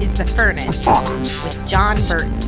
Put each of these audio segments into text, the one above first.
is The Furnace with John Burton.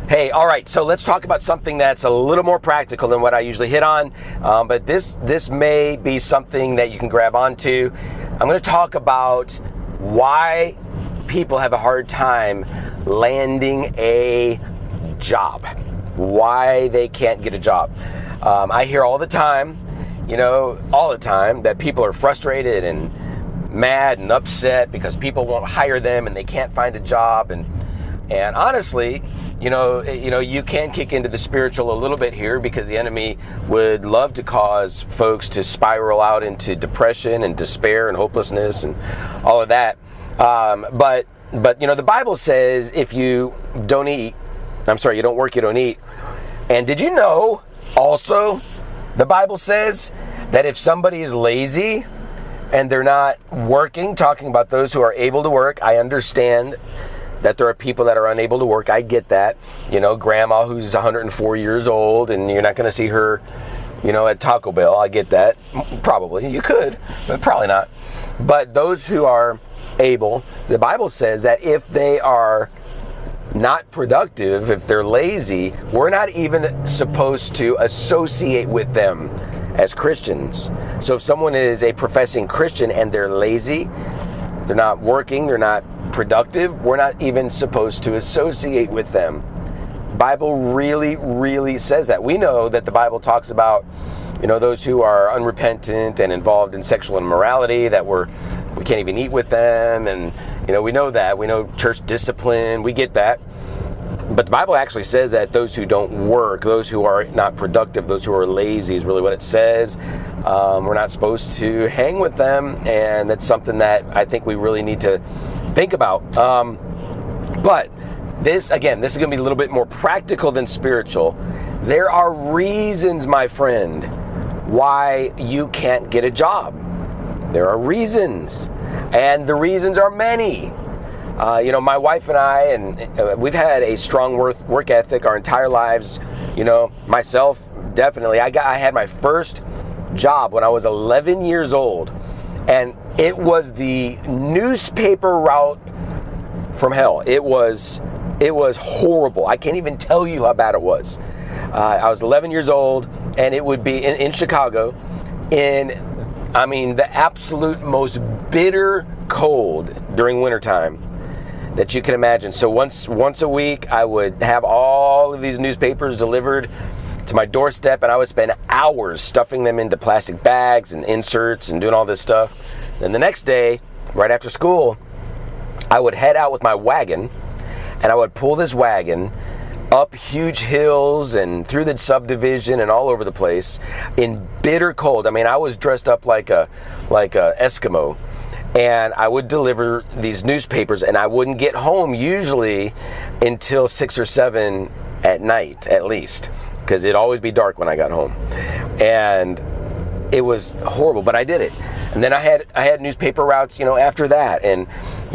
Hey, all right, so let's talk about something that's a little more practical than what I usually hit on, but this may be something that you can grab onto. I'm going to talk about why people have a hard time landing a job, why they can't get a job. I hear all the time, that people are frustrated and mad and upset because people won't hire them and they can't find a job. And honestly, you can kick into the spiritual a little bit here, because the enemy would love to cause folks to spiral out into depression and despair and hopelessness and all of that. But the Bible says if you don't work, you don't eat. And did you know also the Bible says that if somebody is lazy and they're not working, talking about those who are able to work, I understand that there are people that are unable to work. I get that. Grandma who's 104 years old and you're not going to see her, at Taco Bell. I get that. Probably. You could, but probably not. But those who are able, the Bible says that if they are not productive, if they're lazy, we're not even supposed to associate with them as Christians. So if someone is a professing Christian and they're lazy, they're not working, they're not productive, we're not even supposed to associate with them. Bible really, really says that. We know that the Bible talks about, those who are unrepentant and involved in sexual immorality, that we can't even eat with them. And, we know that. We know church discipline. We get that. But the Bible actually says that those who don't work, those who are not productive, those who are lazy is really what it says. We're not supposed to hang with them. And that's something that I think we really need to think about. But this is going to be a little bit more practical than spiritual. There are reasons, my friend, why you can't get a job. There are reasons. And the reasons are many. My wife and I, we've had a strong work ethic our entire lives. Myself, definitely. I had my first job when I was 11 years old. And it was the newspaper route from hell. It was horrible. I can't even tell you how bad it was. I was 11 years old, and it would be in Chicago, the absolute most bitter cold during wintertime that you can imagine. So once a week, I would have all of these newspapers delivered to my doorstep, and I would spend hours stuffing them into plastic bags and inserts and doing all this stuff. Then the next day, right after school, I would head out with my wagon, and I would pull this wagon up huge hills and through the subdivision and all over the place in bitter cold. I was dressed up like a Eskimo, and I would deliver these newspapers, and I wouldn't get home usually until 6 or 7 at night, at least, because it'd always be dark when I got home. And it was horrible, but I did it. And then I had newspaper routes, after that. And,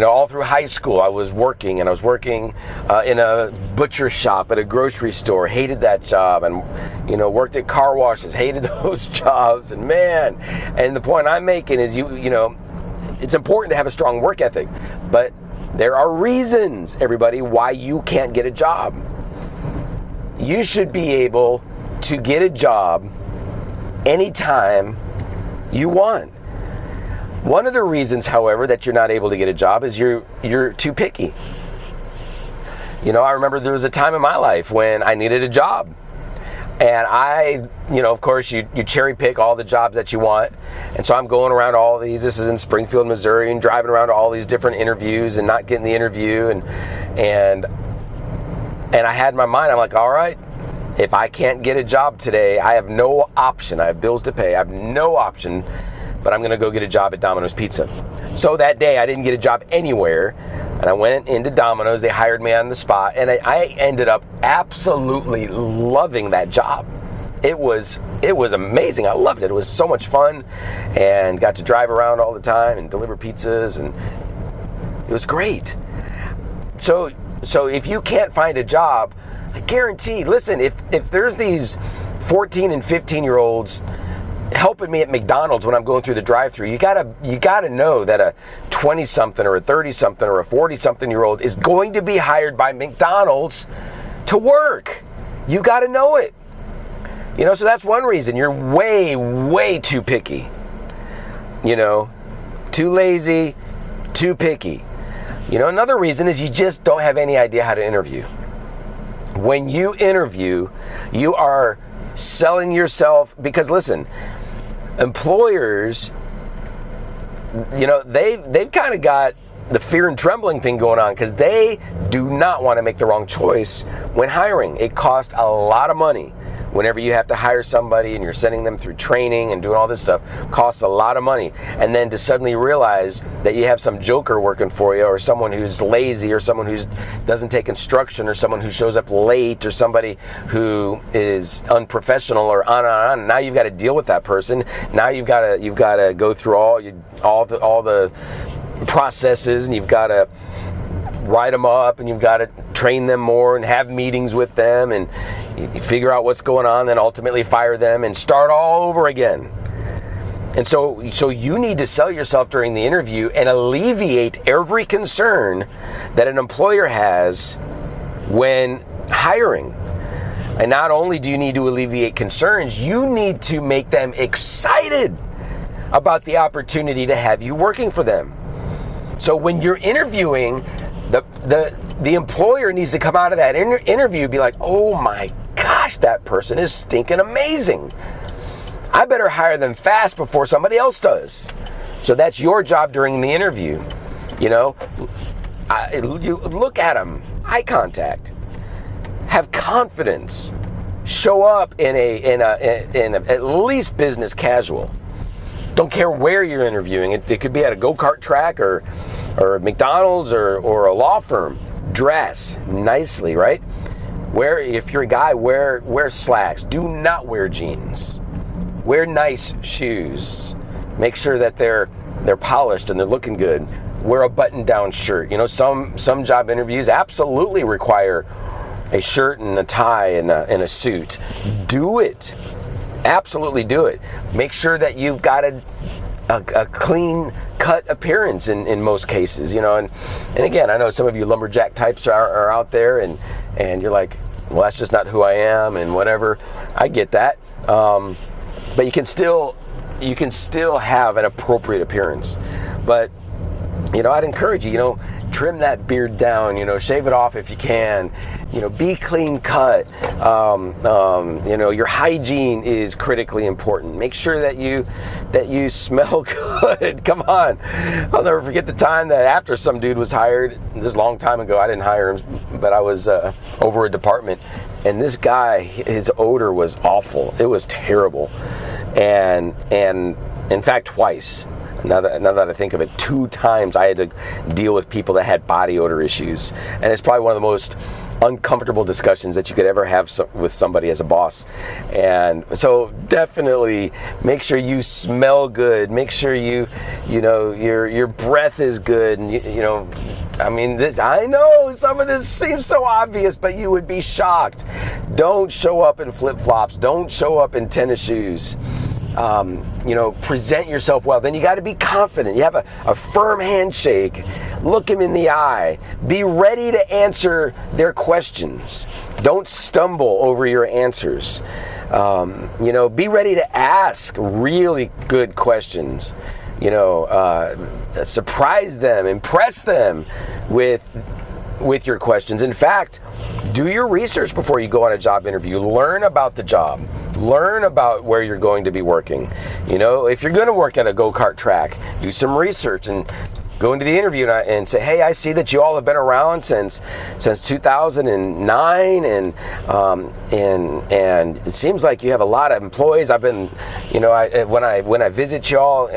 all through high school, I was working in a butcher shop at a grocery store. Hated that job. And, worked at car washes. Hated those jobs. And man, and the point I'm making is it's important to have a strong work ethic. But there are reasons, everybody, why you can't get a job. You should be able to get a job anytime you want. One of the reasons, however, that you're not able to get a job is you're too picky. I remember there was a time in my life when I needed a job. And I, of course, you cherry pick all the jobs that you want. And so I'm going around all these. This is in Springfield, Missouri, and driving around to all these different interviews and not getting the interview. And I had in my mind, I'm like, all right, if I can't get a job today, I have no option. I have bills to pay. I have no option, but I'm going to go get a job at Domino's Pizza. So that day, I didn't get a job anywhere, and I went into Domino's. They hired me on the spot, and I ended up absolutely loving that job. It was amazing. I loved it. It was so much fun, and got to drive around all the time and deliver pizzas, and it was great. So if you can't find a job, I guarantee, listen, if there's these 14 and 15-year-olds helping me at McDonald's when I'm going through the drive-thru. You gotta know that a 20-something or a 30-something or a 40-something-year-old is going to be hired by McDonald's to work. You gotta know it. So that's one reason you're way, way too picky. Too lazy, too picky. Another reason is you just don't have any idea how to interview. When you interview, you are selling yourself, because listen, employers, they've kind of got the fear and trembling thing going on, because they do not want to make the wrong choice when hiring. It costs a lot of money. Whenever you have to hire somebody and you're sending them through training and doing all this stuff, costs a lot of money. And then to suddenly realize that you have some joker working for you, or someone who's lazy, or someone who doesn't take instruction, or someone who shows up late, or somebody who is unprofessional, or on and on. Now you've got to deal with that person. Now you've got to go through all the processes, and you've got to write them up, and you've got to train them more and have meetings with them, and you figure out what's going on, then ultimately fire them and start all over again. And so you need to sell yourself during the interview and alleviate every concern that an employer has when hiring. And not only do you need to alleviate concerns, you need to make them excited about the opportunity to have you working for them. So when you're interviewing, the employer needs to come out of that interview and be like, oh my gosh, that person is stinking amazing. I better hire them fast before somebody else does. So that's your job during the interview. You look at them, eye contact, have confidence, show up in at least business casual. Don't care where you're interviewing. It could be at a go-kart track or McDonald's or a law firm. Dress nicely, right? If you're a guy, wear slacks. Do not wear jeans. Wear nice shoes. Make sure that they're polished and they're looking good. Wear a button-down shirt. Some job interviews absolutely require a shirt and a tie and a suit. Do it. Absolutely do it. Make sure that you've got a clean cut appearance in most cases, and again, I know some of you lumberjack types are out there and you're like, well, that's just not who I am and whatever. I get that. But you can still have an appropriate appearance. But I'd encourage you, trim that beard down, shave it off if you can, be clean cut. Your hygiene is critically important. Make sure that you smell good. Come on. I'll never forget the time that after some dude was hired, this is a long time ago, I didn't hire him, but I was over a department, and this guy, his odor was awful. It was terrible. And in fact, twice. Now that I think of it, 2 times I had to deal with people that had body odor issues. And it's probably one of the most uncomfortable discussions that you could ever have with somebody as a boss. And so definitely make sure you smell good. Make sure your breath is good. And I know some of this seems so obvious, but you would be shocked. Don't show up in flip-flops. Don't show up in tennis shoes. Present yourself well. Then you got to be confident. You have a firm handshake. Look them in the eye. Be ready to answer their questions. Don't stumble over your answers. Be ready to ask really good questions. Surprise them, impress them with your questions. In fact, do your research before you go on a job interview. Learn about the job. Learn about where you're going to be working. If you're going to work at a go-kart track, do some research and go into the interview and say, hey, I see that you all have been around since 2009, and it seems like you have a lot of employees. I've been, when I visit y'all,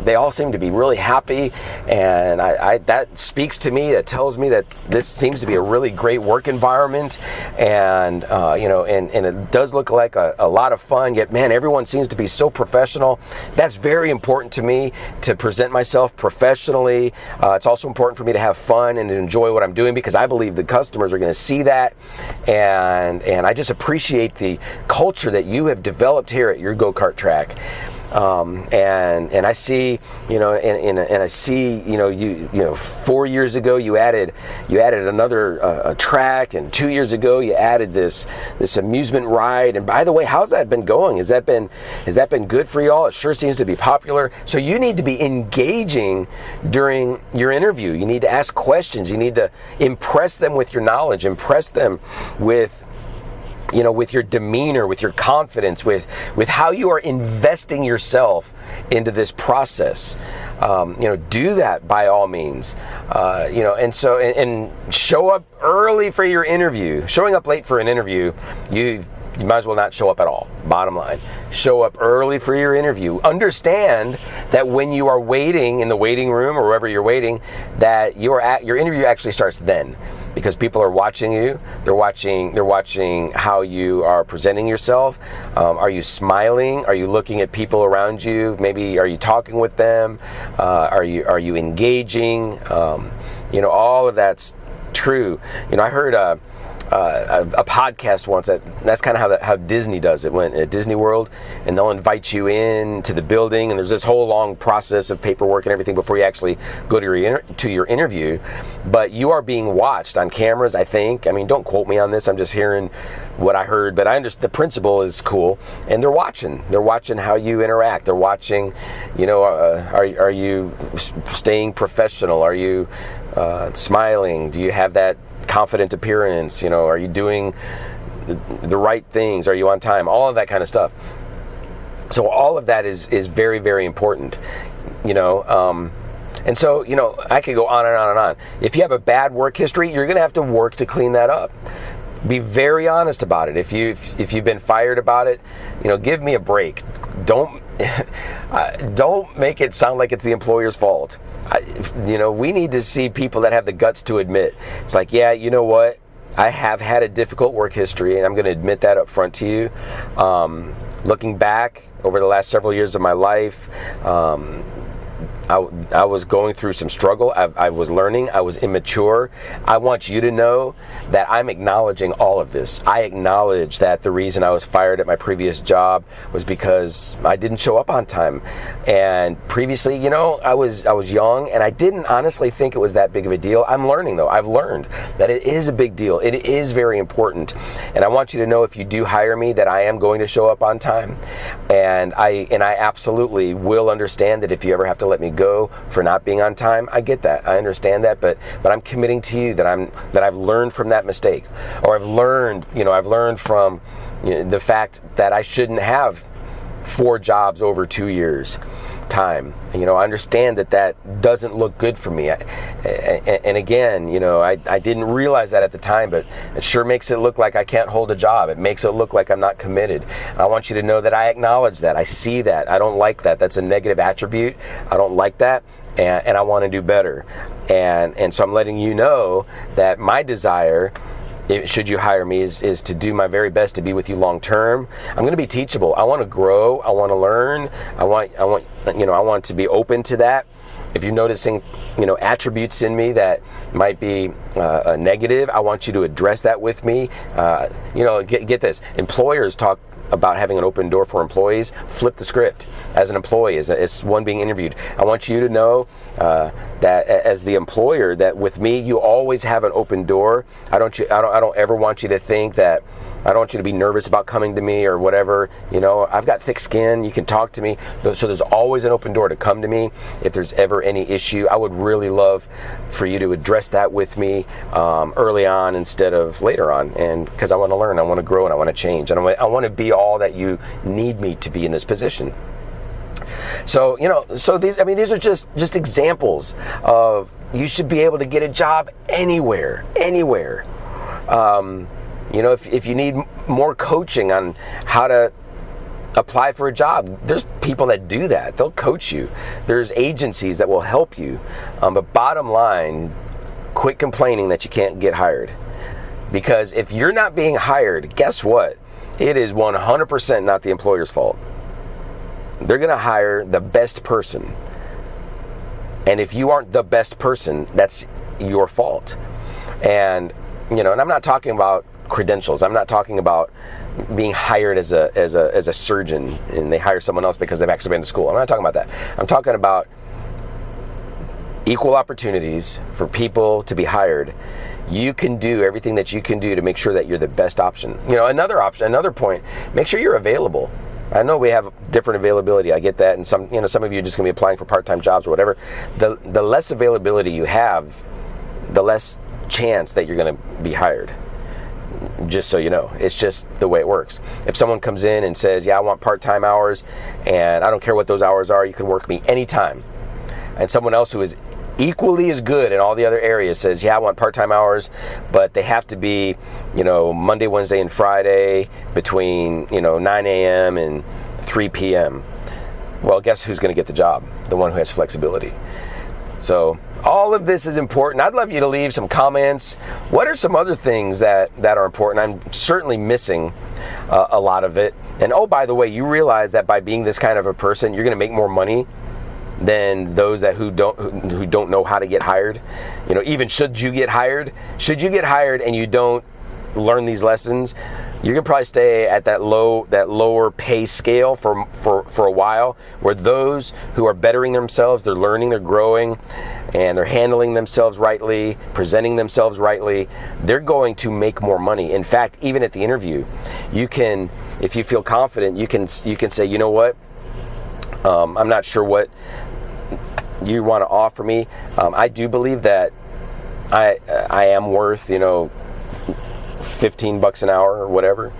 they all seem to be really happy, and I that speaks to me. That tells me that this seems to be a really great work environment, and and it does look like a lot of fun. Yet, man, everyone seems to be so professional. That's very important to me, to present myself professionally family. It's also important for me to have fun and to enjoy what I'm doing, because I believe the customers are going to see that. And I just appreciate the culture that you have developed here at your go-kart track. And I see, and I see, you 4 years ago you added another a track, and 2 years ago you added this amusement ride. And by the way, how's that been going? Has that been good for y'all? It sure seems to be popular. So you need to be engaging during your interview. You need to ask questions. You need to impress them with your knowledge, impress them with your demeanor, with your confidence, with how you are investing yourself into this process. Do that by all means. And show up early for your interview. Showing up late for an interview, you might as well not show up at all. Bottom line, show up early for your interview. Understand that when you are waiting in the waiting room or wherever you're waiting, that your interview actually starts then. Because people are watching you, they're watching how you are presenting yourself. Are you smiling? Are you looking at people around you? Maybe are you talking with them? Are you engaging? All of that's true. I heard a podcast once that's kind of how Disney does it. When at Disney World, and they'll invite you in to the building, and there's this whole long process of paperwork and everything before you actually go to your interview. But you are being watched on cameras, I think. I mean, don't quote me on this. I'm just hearing what I heard, but I understand the principle is cool, and they're watching how you interact. They're watching, are you staying professional? Are you smiling? Do you have that confident appearance? Are you doing the right things? Are you on time? All of that kind of stuff. So all of that is very, very important. And so, I could go on and on and on. If you have a bad work history, you're going to have to work to clean that up. Be very honest about it. If you've been fired about it, give me a break. Don't make it sound like it's the employer's fault. We need to see people that have the guts to admit. It's like, yeah, you know what? I have had a difficult work history, and I'm going to admit that up front to you. Looking back over the last several years of my life, I was going through some struggle. I was learning. I was immature. I want you to know that I'm acknowledging all of this. I acknowledge that the reason I was fired at my previous job was because I didn't show up on time. And previously, I was young, and I didn't honestly think it was that big of a deal. I'm learning, though. I've learned that it is a big deal. It is very important. And I want you to know, if you do hire me, that I am going to show up on time. And I absolutely will understand that if you ever have to let me go for not being on time, I get that. I understand that, but I'm committing to you that I've learned from that mistake, or I've learned from the fact that I shouldn't have 4 jobs over 2 years time. I understand that doesn't look good for me. And again, I didn't realize that at the time, but it sure makes it look like I can't hold a job. It makes it look like I'm not committed. I want you to know that I acknowledge that. I see that. I don't like that. That's a negative attribute. I don't like that. And I want to do better. And so I'm letting you know that my desire, should you hire me, is to do my very best to be with you long term. I'm going to be teachable. I want to grow. I want to learn. I want to be open to that. If you're noticing, attributes in me that might be negative, I want you to address that with me. Get this. Employers talk about having an open door for employees. Flip the script. As an employee, as one being interviewed, I want you to know that as the employer, that with me you always have an open door. I don't ever want you to think that. I don't want you to be nervous about coming to me or whatever. I've got thick skin. You can talk to me. So there's always an open door to come to me if there's ever any issue. I would really love for you to address that with me early on instead of later on. And because I want to learn, I want to grow, and I want to change. And I want to be all that you need me to be in this position. So, these are just examples of, you should be able to get a job anywhere. If you need more coaching on how to apply for a job, there's people that do that. They'll coach you. There's agencies that will help you. But bottom line, quit complaining that you can't get hired. Because if you're not being hired, guess what? It is 100% not the employer's fault. They're going to hire the best person. And if you aren't the best person, that's your fault. And, and I'm not talking about credentials. I'm not talking about being hired as a surgeon and they hire someone else because they've actually been to school. I'm not talking about that. I'm talking about equal opportunities for people to be hired. You can do everything that you can do to make sure that you're the best option. Another point, make sure you're available. I know we have different availability. I get that, and some of you are just going to be applying for part-time jobs or whatever. The less availability you have, the less chance that you're going to be hired. Just so you know, it's just the way it works. If someone comes in and says, yeah, I want part-time hours, and I don't care what those hours are, you can work me anytime. And someone else who is equally as good in all the other areas says, yeah, I want part-time hours, but they have to be, Monday, Wednesday, and Friday between, 9 a.m. and 3 p.m. Well, guess who's going to get the job? The one who has flexibility. So all of this is important. I'd love you to leave some comments. What are some other things that are important? I'm certainly missing a lot of it. And oh, by the way, you realize that by being this kind of a person, you're going to make more money than those who don't know how to get hired. Even should you get hired and you don't learn these lessons, you can probably stay at that lower pay scale for a while, where those who are bettering themselves, they're learning, they're growing, and they're handling themselves rightly, presenting themselves rightly, they're going to make more money. In fact, even at the interview, you can, if you feel confident, you can say, you know what, I'm not sure what you want to offer me. I do believe that I am worth, $15 an hour or whatever.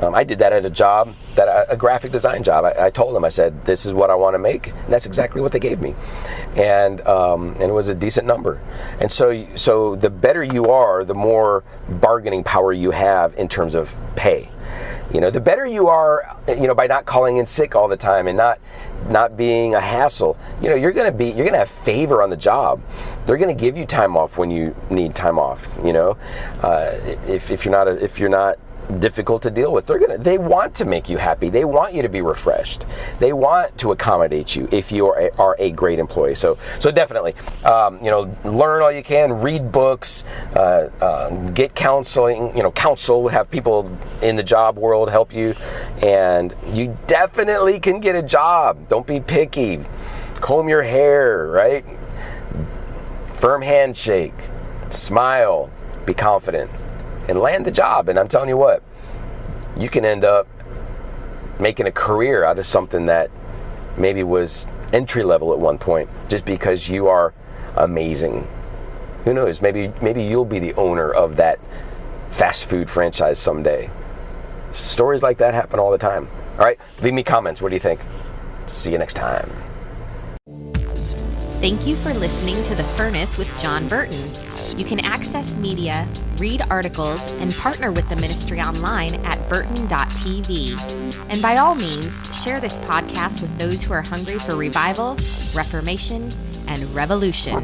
I did that at a job, a graphic design job. I told them, I said, this is what I want to make. And that's exactly what they gave me. And it was a decent number. And so the better you are, the more bargaining power you have in terms of pay. The better you are, by not calling in sick all the time and not being a hassle, you're going to have favor on the job. They're going to give you time off when you need time off. If you're not difficult to deal with, they want to make you happy. They want you to be refreshed. They want to accommodate you if you are a great employee. So definitely, learn all you can, read books, get counseling, counsel, have people in the job world help you, and you definitely can get a job. Don't be picky. Comb your hair, right? Firm handshake, smile, be confident, and land the job. And I'm telling you what, you can end up making a career out of something that maybe was entry level at one point, just because you are amazing. Who knows? Maybe you'll be the owner of that fast food franchise someday. Stories like that happen all the time. All right, leave me comments. What do you think? See you next time. Thank you for listening to The Furnace with John Burton. You can access media, read articles, and partner with the ministry online at burton.tv. And by all means, share this podcast with those who are hungry for revival, reformation, and revolution.